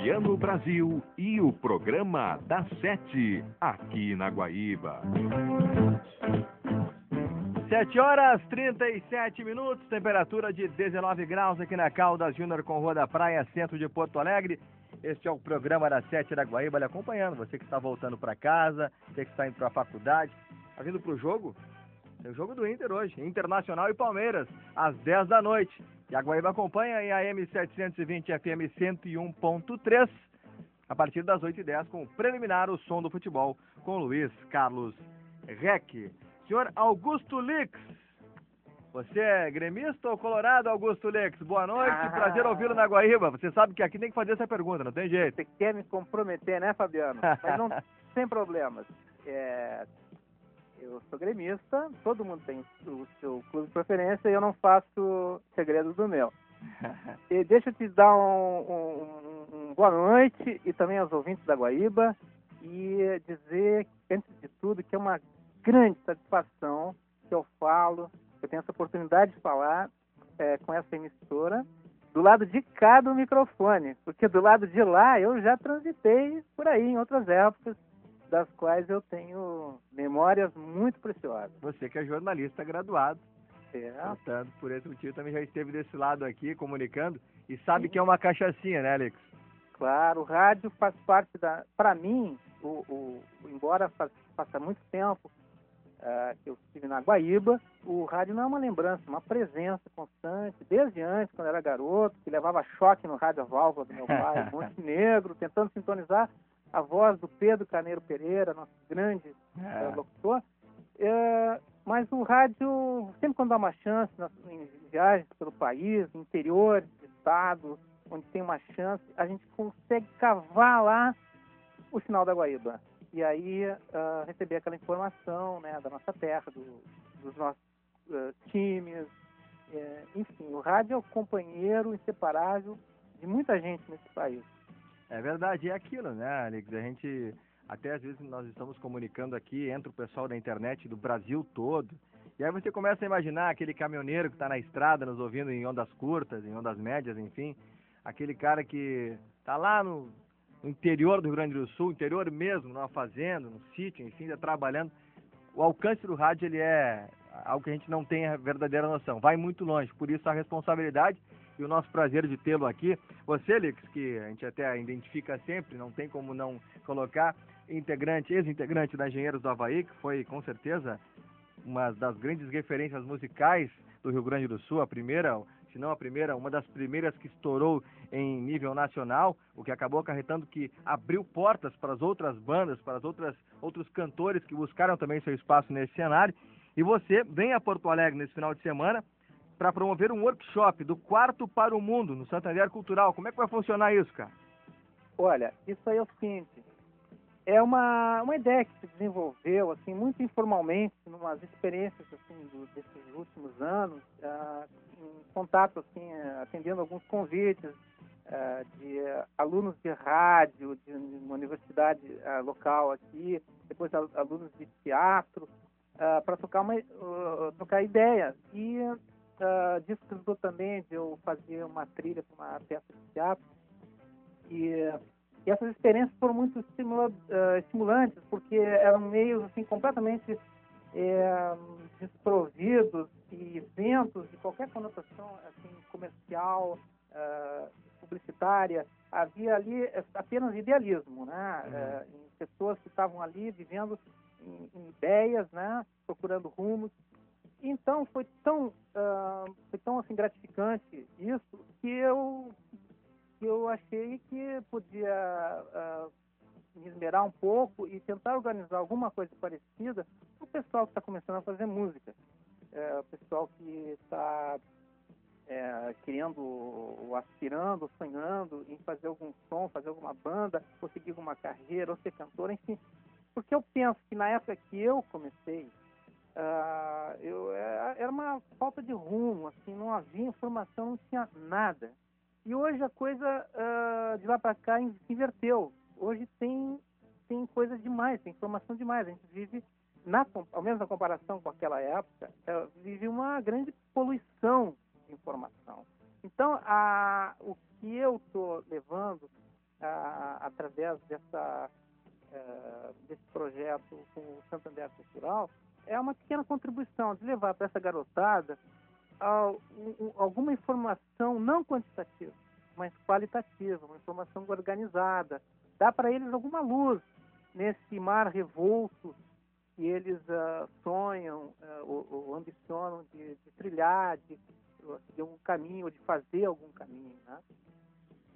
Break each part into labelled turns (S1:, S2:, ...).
S1: Fabiano Brasil e o programa das 7, aqui na Guaíba.
S2: 7h37, temperatura de 19 graus aqui na Caldas Júnior com Rua da Praia, centro de Porto Alegre. Este é o programa das 7 da Guaíba, lhe acompanhando. Você que está voltando para casa, você que está indo para a faculdade, está vindo para o jogo? Tem o jogo do Inter hoje, Internacional e Palmeiras, às 10 da noite. E a Guaíba acompanha em AM 720 FM 101.3, a partir das 8h10, com o preliminar O Som do Futebol, com Luiz Carlos Reck. Senhor Augusto Lix, você é gremista ou colorado, Augusto Lix? Boa noite, prazer ouvi-lo na Guaíba. Você sabe que aqui tem que fazer essa pergunta, não tem jeito.
S3: Você quer me comprometer, né, Fabiano? Mas não, sem problemas. Eu sou gremista, todo mundo tem o seu clube de preferência e eu não faço segredo do meu. E deixa eu te dar um boa noite e também aos ouvintes da Guaíba e dizer, antes de tudo, que é uma grande satisfação que eu tenho essa oportunidade de falar com essa emissora do lado de cá do microfone, porque do lado de lá eu já transitei por aí em outras épocas, das quais eu tenho memórias muito preciosas.
S2: Você que é jornalista graduado,
S3: portanto,
S2: por esse motivo também já esteve desse lado aqui comunicando e sabe que é uma cachaçinha, né, Alex?
S3: Claro, o rádio faz parte para mim, embora faça muito tempo que eu estive na Guaíba, o rádio não é uma lembrança, uma presença constante, desde antes, quando eu era garoto, que levava choque no rádio a válvula do meu pai, Montenegro, tentando sintonizar a voz do Pedro Carneiro Pereira, nosso grande locutor. Mas o rádio, sempre quando dá uma chance, em viagens pelo país, no interior do estado, onde tem uma chance, a gente consegue cavar lá o sinal da Guaíba. E aí receber aquela informação, né, da nossa terra, dos nossos times. Enfim, o rádio é o companheiro inseparável de muita gente nesse país.
S2: É verdade, é aquilo, né, Alex? A gente, até às vezes nós estamos comunicando aqui, entra o pessoal da internet do Brasil todo, e aí você começa a imaginar aquele caminhoneiro que está na estrada nos ouvindo em ondas curtas, em ondas médias, enfim, aquele cara que está lá no interior do Rio Grande do Sul, interior mesmo, numa fazenda, num sítio, enfim, está trabalhando. O alcance do rádio, ele é algo que a gente não tem a verdadeira noção, vai muito longe, por isso a responsabilidade e o nosso prazer de tê-lo aqui. Você, Lix, que a gente até identifica sempre, não tem como não colocar, ex-integrante da Engenheiros do Havaí, que foi, com certeza, uma das grandes referências musicais do Rio Grande do Sul, a primeira, se não a primeira, uma das primeiras que estourou em nível nacional, o que acabou acarretando que abriu portas para as outras bandas, para outros cantores que buscaram também seu espaço nesse cenário. E você vem a Porto Alegre nesse final de semana para promover um workshop do Quarto para o Mundo, no Santander Cultural. Como é que vai funcionar isso, cara?
S3: Olha, isso aí é o seguinte, é uma ideia que se desenvolveu, assim, muito informalmente, em umas experiências, assim, desses últimos anos, em contato, assim, atendendo alguns convites de alunos de rádio, de uma universidade local aqui, depois alunos de teatro, para trocar ideias. E disso resultou também de eu fazer uma trilha para uma peça de teatro. E essas experiências foram muito estimulantes, porque eram meios assim, completamente desprovidos e isentos de qualquer conotação assim, comercial, publicitária. Havia ali apenas idealismo, né? Em pessoas que estavam ali vivendo em ideias, né? Procurando rumos. Então foi tão assim, gratificante isso que eu achei que podia me esmerar um pouco e tentar organizar alguma coisa parecida para o pessoal que está começando a fazer música, o pessoal que está querendo, ou aspirando, ou sonhando em fazer algum som, fazer alguma banda, ou seguir alguma carreira, ou ser cantor, enfim. Porque eu penso que na época que eu comecei, era uma falta de rumo, assim, não havia informação, não tinha nada. E hoje a coisa de lá para cá se inverteu. Hoje tem coisa demais, tem informação demais. A gente vive, ao menos na comparação com aquela época, vive uma grande poluição de informação. Então, o que eu estou levando através desse projeto com o Santander Cultural, é uma pequena contribuição de levar para essa garotada alguma informação não quantitativa, mas qualitativa, uma informação organizada. Dá para eles alguma luz nesse mar revolto que eles sonham ou ambicionam de trilhar, de seguir um caminho, ou de fazer algum caminho, né?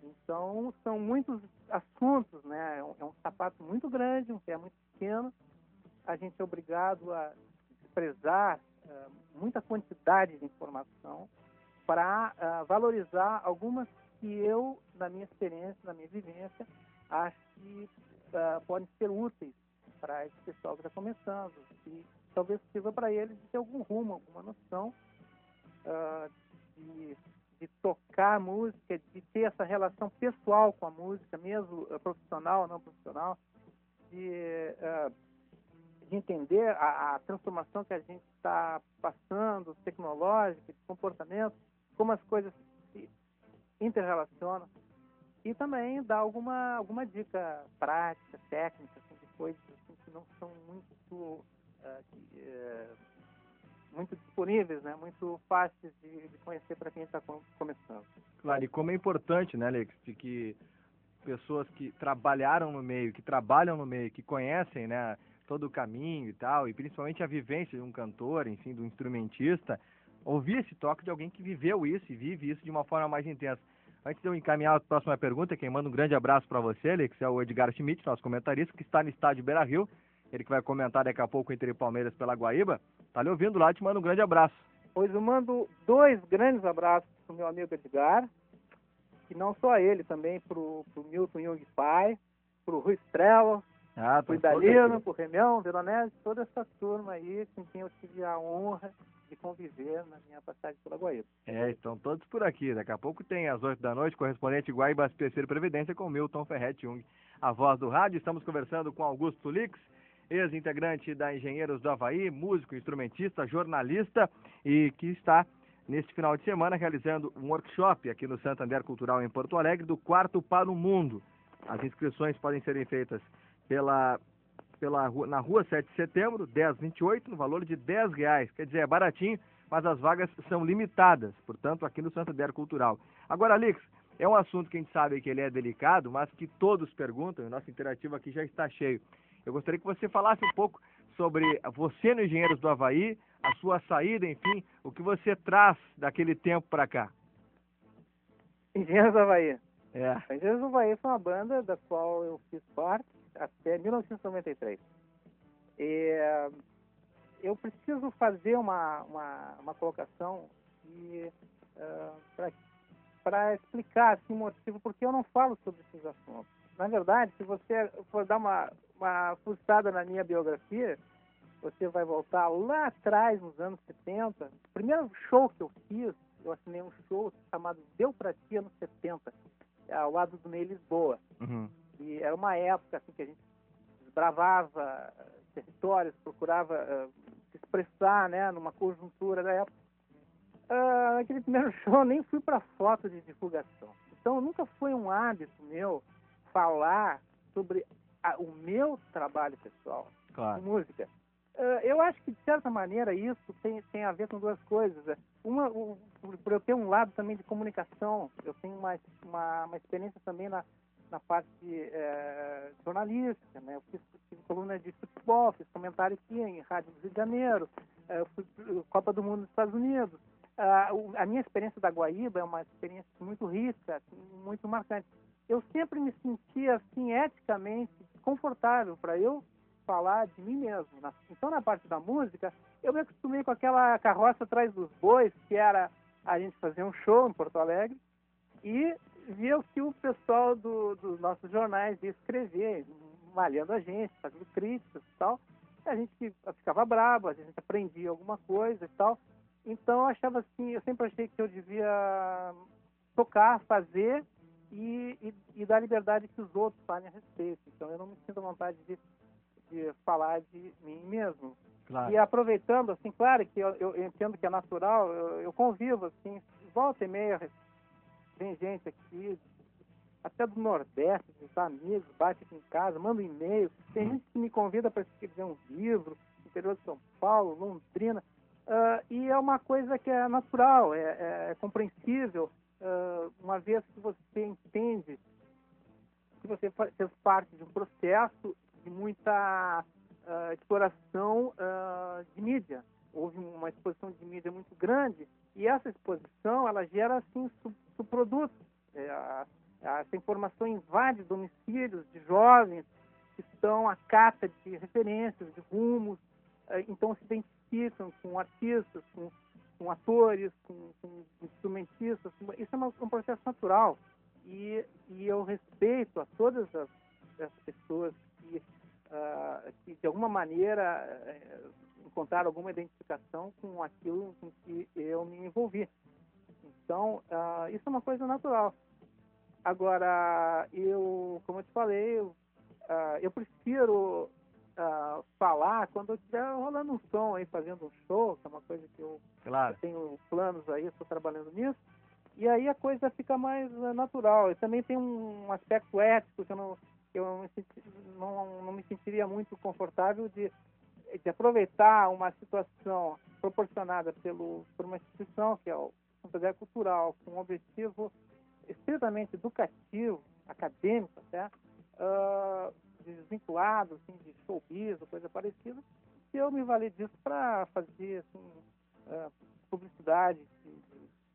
S3: Então, são muitos assuntos, né? É um sapato muito grande, um pé muito pequeno. A gente é obrigado a desprezar muita quantidade de informação para valorizar algumas que eu, na minha experiência, na minha vivência, acho que podem ser úteis para esse pessoal que está começando, e talvez sirva para eles de ter algum rumo, alguma noção de tocar a música, de ter essa relação pessoal com a música, mesmo profissional, não profissional, de entender a transformação que a gente está passando, tecnológica, de comportamento, como as coisas se interrelacionam, e também dar alguma dica prática, técnica, assim, de coisas assim, que não são muito disponíveis, né? Muito fáceis de conhecer para quem está começando.
S2: Claro, e como é importante, né, Alex, de que pessoas que trabalharam no meio, que trabalham no meio, que conhecem, né, todo o caminho e tal, e principalmente a vivência de um cantor, enfim, do instrumentista, ouvir esse toque de alguém que viveu isso e vive isso de uma forma mais intensa. Antes de eu encaminhar a próxima pergunta, quem manda um grande abraço para você, Alex, é o Edgar Schmidt, nosso comentarista, que está no estádio Beira-Rio. Ele que vai comentar daqui a pouco entre Palmeiras pela Guaíba. Tá lhe ouvindo lá, te manda um grande abraço.
S3: Pois eu mando 2 grandes abraços pro meu amigo Edgar, e não só ele, também pro Milton Jung Pai, pro Rui Estrela, pro Idalino, pro Remião, Veronese, toda essa turma aí com quem eu tive a honra de conviver na minha passagem pela Guaíba.
S2: Estão todos por aqui. Daqui a pouco tem às 8 da noite, correspondente Guaíba SPC Previdência com Milton Ferretti Jung, a voz do rádio. Estamos conversando com Augusto Lix, ex-integrante da Engenheiros do Havaí, músico, instrumentista, jornalista, e que está neste final de semana realizando um workshop aqui no Santander Cultural em Porto Alegre, do Quarto para o Mundo. As inscrições podem serem feitas na rua 7 de setembro, 1028, no valor de R$10. Quer dizer, é baratinho, mas as vagas são limitadas, portanto, aqui no Santander Cultural. Agora, Alex, é um assunto que a gente sabe que ele é delicado, mas que todos perguntam, e o nosso interativo aqui já está cheio. Eu gostaria que você falasse um pouco sobre você no Engenheiros do Havaí, a sua saída, enfim, o que você traz daquele tempo para cá.
S3: Engenheiros do Havaí.
S2: É.
S3: Engenheiros do Havaí foi uma banda da qual eu fiz parte até 1993. E eu preciso fazer uma colocação para explicar assim, o motivo porque eu não falo sobre esses assuntos. Na verdade, se você for dar uma fuçada na minha biografia, você vai voltar lá atrás, nos anos 70. O primeiro show que eu fiz, eu assinei um show chamado Deu Pra Ti, anos 70, ao lado do Ney Lisboa.
S2: Uhum.
S3: E era uma época assim, que a gente desbravava territórios, procurava se expressar, né, numa conjuntura da época. Naquele primeiro show eu nem fui para foto de divulgação. Então nunca foi um hábito meu falar sobre o meu trabalho pessoal,
S2: Claro.
S3: com música. Eu acho que, de certa maneira, isso tem a ver com 2 coisas. Uma, por eu ter um lado também de comunicação, eu tenho uma experiência também na parte jornalística, né? Eu fiz coluna de futebol, fiz comentário aqui em Rádio do Rio de Janeiro, fui Copa do Mundo nos Estados Unidos. A minha experiência da Guaíba é uma experiência muito rica, muito marcante. Eu sempre me sentia, assim, eticamente confortável para eu falar de mim mesmo. Então, na parte da música, eu me acostumei com aquela carroça atrás dos bois, que era a gente fazer um show em Porto Alegre e ver o que o pessoal dos nossos jornais ia escrever, malhando a gente, fazendo críticas e tal. A gente ficava bravo, a gente aprendia alguma coisa e tal. Então, eu achava assim, eu sempre achei que eu devia tocar, fazer e dar liberdade que os outros falem a respeito. Então, eu não me sinto à vontade de falar de mim mesmo.
S2: Claro.
S3: E aproveitando, assim, claro que eu entendo que é natural, eu convivo, assim, volta e meia, tem gente aqui até do Nordeste, dos amigos, bate aqui em casa, manda um e-mail. Tem gente que me convida para escrever um livro, interior de São Paulo, Londrina. E é uma coisa que é natural, é compreensível, uma vez que você entende que você fez parte de um processo de muita exploração de mídia. Houve uma exposição de mídia muito grande e essa exposição ela gera assim subprodutos. Essa informação invade domicílios de jovens que estão à cata de referências, de rumos, então se identificam com artistas, com atores, com instrumentistas. Isso é um processo natural e eu respeito a todas as pessoas que de alguma maneira encontraram alguma identificação com aquilo com que eu me envolvi. Então, isso é uma coisa natural. Agora, como eu te falei, eu prefiro falar quando eu estiver rolando um som aí, fazendo um show, que é uma coisa que eu tenho planos aí, estou trabalhando nisso, e aí a coisa fica mais natural. E também tem um aspecto ético que eu não me sentiria muito confortável de aproveitar uma situação proporcionada por uma instituição, que é o Centro Cultural, com um objetivo estritamente educativo, acadêmico até, desvinculado assim, de showbiz ou coisa parecida, e eu me valer disso para fazer assim, publicidade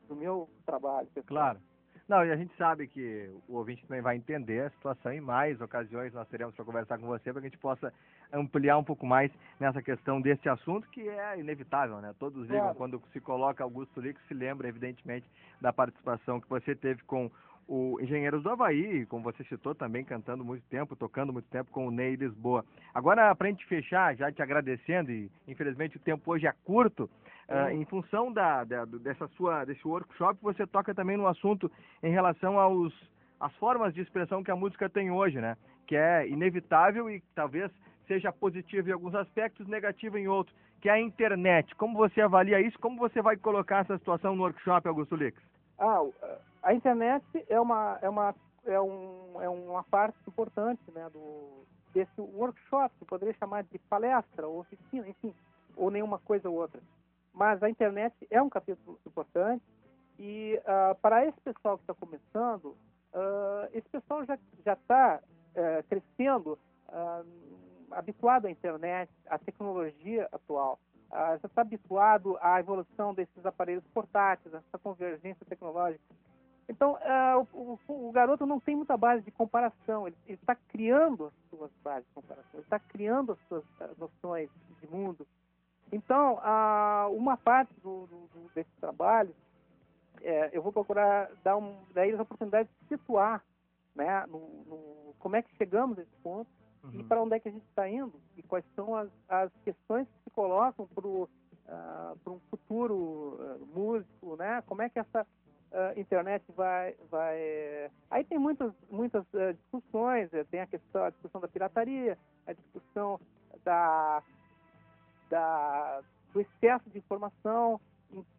S3: do meu trabalho pessoal.
S2: Claro. Não, e a gente sabe que o ouvinte também vai entender a situação. Em mais ocasiões nós teremos para conversar com você, para que a gente possa ampliar um pouco mais nessa questão desse assunto, que é inevitável, né? Todos ligam, claro. Quando se coloca Augusto Lix, se lembra, evidentemente, da participação que você teve com o Engenheiros do Havaí, como você citou também, cantando muito tempo, tocando muito tempo com o Ney Lisboa. Agora, para a gente fechar, já te agradecendo, e infelizmente o tempo hoje é curto, em função desse workshop, você toca também no assunto em relação às formas de expressão que a música tem hoje, né? Que é inevitável e talvez seja positiva em alguns aspectos, negativa em outros, que é a internet. Como você avalia isso? Como você vai colocar essa situação no workshop, Augusto Lix?
S3: A internet é uma parte importante, né, desse workshop, que poderia chamar de palestra ou oficina, enfim, ou nenhuma coisa ou outra. Mas a internet é um capítulo importante e para esse pessoal que está começando, esse pessoal já está crescendo, habituado à internet, à tecnologia atual. Já está habituado à evolução desses aparelhos portáteis, essa convergência tecnológica. Então, o garoto não tem muita base de comparação, ele está criando as suas bases de comparação, ele está criando as suas noções de mundo. Então, uma parte desse trabalho, eu vou procurar dar a eles a oportunidade de situar, né, como é que chegamos a esse ponto, e para onde é que a gente está indo, e quais são as questões que se colocam para um futuro músico, né? Como é que essa internet vai... Aí tem muitas discussões, tem a discussão da pirataria, a discussão do excesso de informação,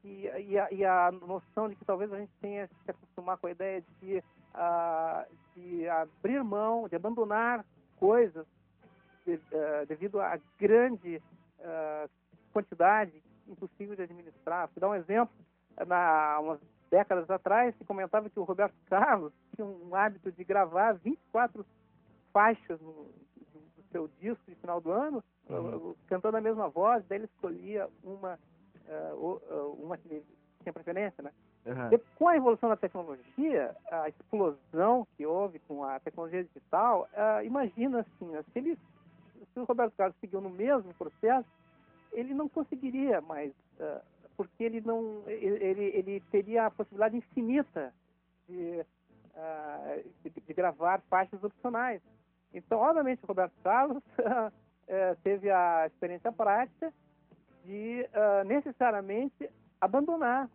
S3: e a noção de que talvez a gente tenha que se acostumar com a ideia de abrir mão, de abandonar coisas devido à grande quantidade impossível de administrar. Vou dar um exemplo. Umas décadas atrás, se comentava que o Roberto Carlos tinha um hábito de gravar 24 faixas no seu disco de final do ano, cantando a mesma voz, daí ele escolhia uma que tinha preferência, né? Com a evolução da tecnologia, a explosão que houve com a tecnologia digital, imagina assim, se o Roberto Carlos seguiu no mesmo processo, ele não conseguiria mais, porque ele teria a possibilidade infinita de gravar faixas opcionais. Então, obviamente, o Roberto Carlos teve a experiência prática de necessariamente abandonar,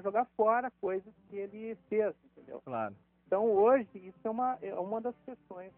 S3: jogar fora coisas que ele fez, entendeu?
S2: Claro.
S3: Então, hoje, isso é uma das questões